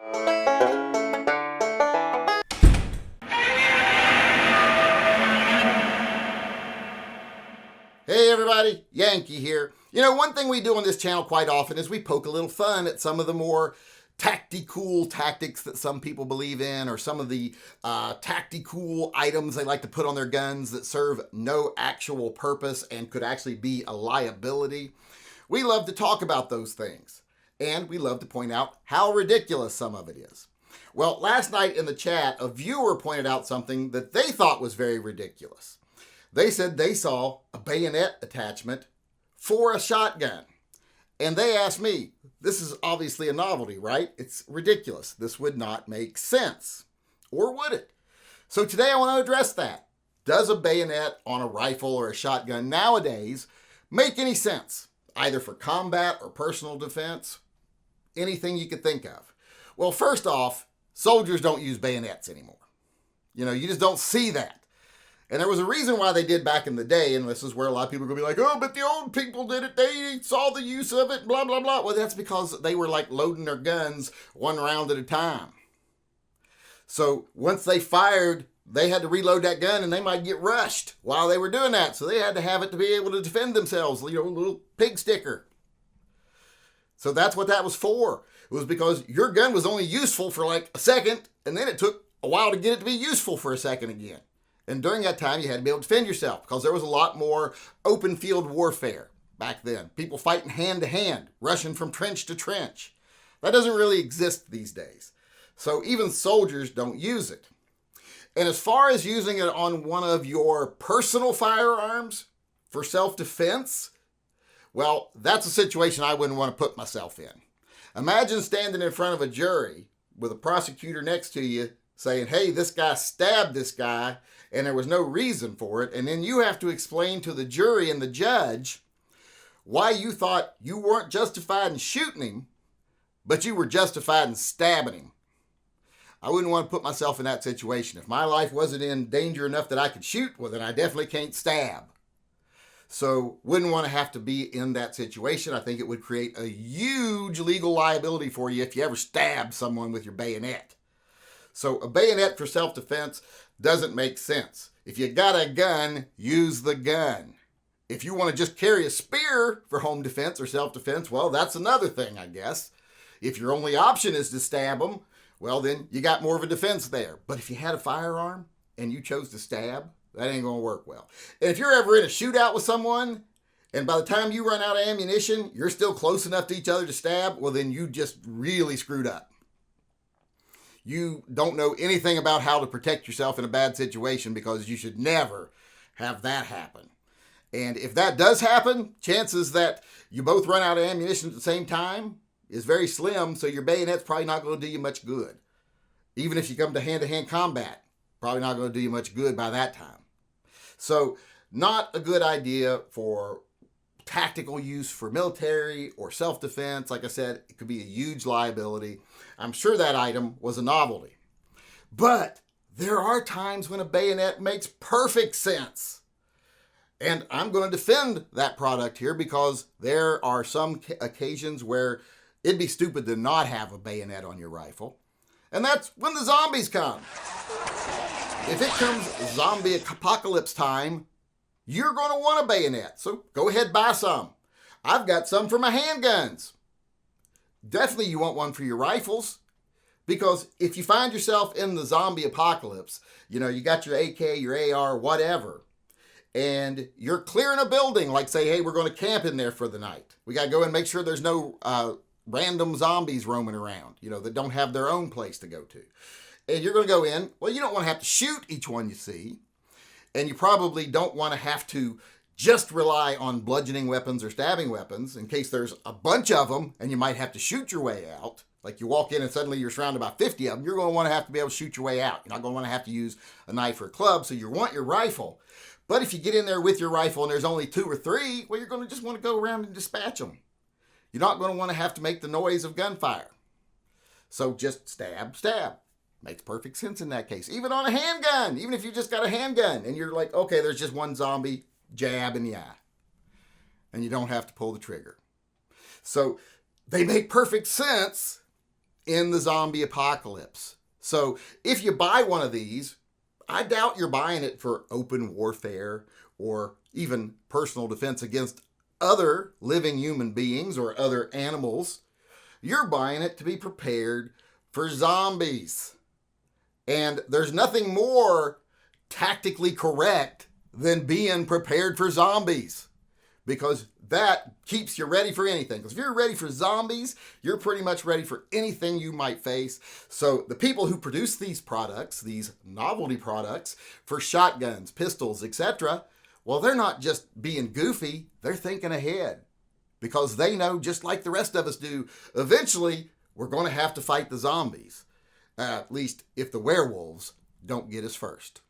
Hey everybody, Yankee here. You know, one thing we do on this channel quite often is we poke a little fun at some of the more tactical tactics that some people believe in, or some of the tactical items they like to put on their guns that serve no actual purpose and could actually be a liability. We love to talk about those things, and we love to point out how ridiculous some of it is. Well, last night in the chat, a viewer pointed out something that they thought was very ridiculous. They said they saw a bayonet attachment for a shotgun. And they asked me, this is obviously a novelty, right? It's ridiculous. This would not make sense. Or would it? So today I want to address that. Does a bayonet on a rifle or a shotgun nowadays make any sense? Either for combat or personal defense? Anything you could think of. Well, first off, soldiers don't use bayonets anymore. You know, you just don't see that. And there was a reason why they did back in the day, and this is where a lot of people are going to be like, oh, but the old people did it, they saw the use of it, blah, blah, blah. Well, that's because they were like loading their guns one round at a time. So once they fired, they had to reload that gun, and they might get rushed while they were doing that. So they had to have it to be able to defend themselves, you know, a little pig sticker. So that's what that was for. It was because your gun was only useful for like a second, and then it took a while to get it to be useful for a second again. And during that time, you had to be able to defend yourself because there was a lot more open field warfare back then. People fighting hand to hand, rushing from trench to trench. That doesn't really exist these days. So even soldiers don't use it. And as far as using it on one of your personal firearms for self-defense, well, that's a situation I wouldn't want to put myself in. Imagine standing in front of a jury with a prosecutor next to you saying, hey, this guy stabbed this guy and there was no reason for it. And then you have to explain to the jury and the judge why you thought you weren't justified in shooting him, but you were justified in stabbing him. I wouldn't want to put myself in that situation. If my life wasn't in danger enough that I could shoot, well, then I definitely can't stab. So wouldn't want to have to be in that situation. I think it would create a huge legal liability for you if you ever stabbed someone with your bayonet. So a bayonet for self-defense doesn't make sense. If you got a gun, use the gun. If you want to just carry a spear for home defense or self-defense, well, that's another thing, I guess. If your only option is to stab them, well, then you got more of a defense there. But if you had a firearm and you chose to stab, that ain't going to work well. And if you're ever in a shootout with someone, and by the time you run out of ammunition, you're still close enough to each other to stab, well, then you just really screwed up. You don't know anything about how to protect yourself in a bad situation because you should never have that happen. And if that does happen, chances that you both run out of ammunition at the same time is very slim, so your bayonet's probably not going to do you much good. Even if you come to hand-to-hand combat, probably not going to do you much good by that time. So not a good idea for tactical use for military or self-defense. Like I said, it could be a huge liability. I'm sure that item was a novelty. But there are times when a bayonet makes perfect sense. And I'm going to defend that product here because there are some occasions where it'd be stupid to not have a bayonet on your rifle. And that's when the zombies come. If it comes zombie apocalypse time, you're going to want a bayonet. So go ahead, buy some. I've got some for my handguns. Definitely you want one for your rifles, because if you find yourself in the zombie apocalypse, you know, you got your AK, your AR, whatever, and you're clearing a building, like say, hey, we're going to camp in there for the night. We got to go and make sure there's no random zombies roaming around, you know, that don't have their own place to go to. And you're going to go in, well, you don't want to have to shoot each one you see, and you probably don't want to have to just rely on bludgeoning weapons or stabbing weapons in case there's a bunch of them and you might have to shoot your way out. Like you walk in and suddenly you're surrounded by 50 of them, you're going to want to have to be able to shoot your way out. You're not going to want to have to use a knife or a club, so you want your rifle. But if you get in there with your rifle and there's only 2 or 3, well, you're going to just want to go around and dispatch them. You're not going to want to have to make the noise of gunfire. So just stab, stab. Makes perfect sense in that case. Even on a handgun, even if you just got a handgun and you're like, okay, there's just one zombie, jab in the eye. And you don't have to pull the trigger. So they make perfect sense in the zombie apocalypse. So if you buy one of these, I doubt you're buying it for open warfare or even personal defense against other living human beings or other animals. You're buying it to be prepared for zombies. And there's nothing more tactically correct than being prepared for zombies, because that keeps you ready for anything. Because if you're ready for zombies, you're pretty much ready for anything you might face. So the people who produce these products, these novelty products for shotguns, pistols, etc., well, they're not just being goofy, they're thinking ahead. Because they know, just like the rest of us do, eventually we're going to have to fight the zombies. At least if the werewolves don't get us first.